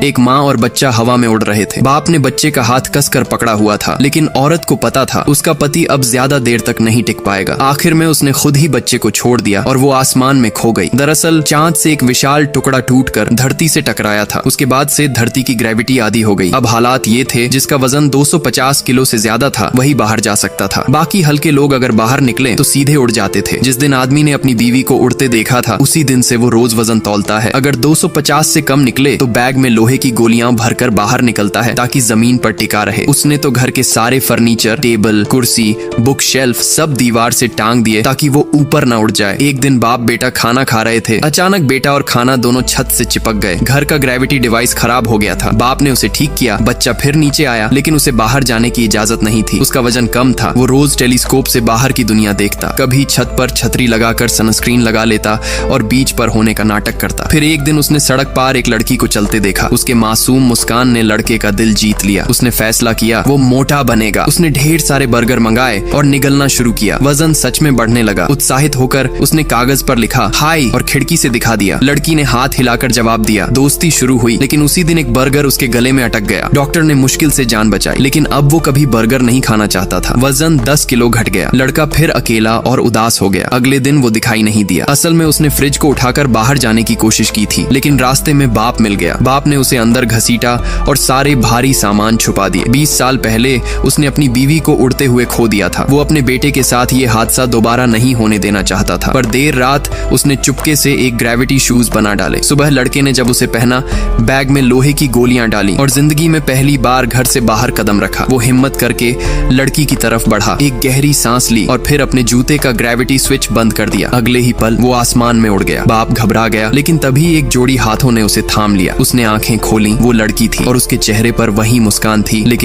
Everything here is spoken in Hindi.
एक माँ और बच्चा हवा में उड़ रहे थे। बाप ने बच्चे का हाथ कसकर पकड़ा हुआ था, लेकिन औरत को पता था उसका पति अब ज्यादा देर तक नहीं टिक पाएगा। आखिर में उसने खुद ही बच्चे को छोड़ दिया और वो आसमान में खो गई। दरअसल चांद से एक विशाल टुकड़ा टूटकर धरती से टकराया था। उसके बाद से धरती की ग्रेविटी आधी हो गई। अब हालात ये थे, जिसका वजन 250 किलो से ज्यादा था वही बाहर जा सकता था। बाकी हल्के लोग अगर बाहर निकले तो सीधे उड़ जाते थे। जिस दिन आदमी ने अपनी बीवी को उड़ते देखा था, उसी दिन से वो रोज वजन तौलता है। अगर 250 से कम निकले तो बैग में लोहे की गोलियां भरकर बाहर निकलता है ताकि जमीन पर टिका रहे। उसने तो घर के सारे फर्नीचर, टेबल, कुर्सी, बुक शेल्फ सब दीवार से टांग दिए ताकि वो ऊपर न उड़ जाए। एक दिन बाप बेटा खाना खा रहे थे। अचानक बेटा और खाना दोनों छत से चिपक गए। घर का ग्रेविटी डिवाइस खराब हो गया था। बाप ने उसे ठीक किया। बच्चा फिर नीचे आया, लेकिन उसे बाहर जाने की इजाजत नहीं थी। उसका वजन कम था। वो रोज टेलीस्कोप से बाहर की दुनिया देखता। कभी छत पर छतरी लगाकर सनस्क्रीन लगा लेता और बीच पर होने का नाटक करता। फिर एक दिन उसने सड़क पार एक लड़की को चलते देखा। उसके मासूम मुस्कान ने लड़के का दिल जीत लिया। उसने फैसला किया वो मोटा बनेगा। उसने ढेर सारे बर्गर मंगाए और निगलना शुरू किया। वजन सच में बढ़ने लगा। उत्साहित होकर उसने कागज पर लिखा हाय और खिड़की से दिखा दिया। लड़की ने हाथ हिलाकर जवाब दिया। दोस्ती शुरू हुई, लेकिन उसी दिन एक बर्गर उसके गले में अटक गया। डॉक्टर ने मुश्किल से जान बचाई, लेकिन अब वो कभी बर्गर नहीं खाना चाहता था। वजन 10 किलो घट गया। लड़का फिर अकेला और उदास हो गया। अगले दिन वो दिखाई नहीं दिया। असल में उसने फ्रिज को उठाकर बाहर जाने की कोशिश की थी, लेकिन रास्ते में बाप मिल गया। बाप ने उसे अंदर घसीटा और सारे भारी सामान छुपा दिए। 20 साल पहले उसने अपनी बीवी को उड़ते हुए खो दिया था। वो अपने बेटे के साथ ये हादसा दोबारा नहीं होने देना चाहता था, पर देर रात उसने चुपके से एक ग्रेविटी शूज बना डाले। सुबह लड़के ने जब उसे पहना, बैग में लोहे की गोलियां डाली और जिंदगी में पहली बार घर से बाहर कदम रखा। वो हिम्मत करके लड़की की तरफ बढ़ा, एक गहरी सांस ली और फिर अपने जूते का ग्रेविटी स्विच बंद कर दिया। अगले ही पल वो आसमान में उड़ गया। बाप घबरा गया, लेकिन तभी एक जोड़ी हाथों ने उसे थाम लिया। उसने आंखें खोली। वो लड़की थी और उसके चेहरे पर वही मुस्कान थी, लेकिन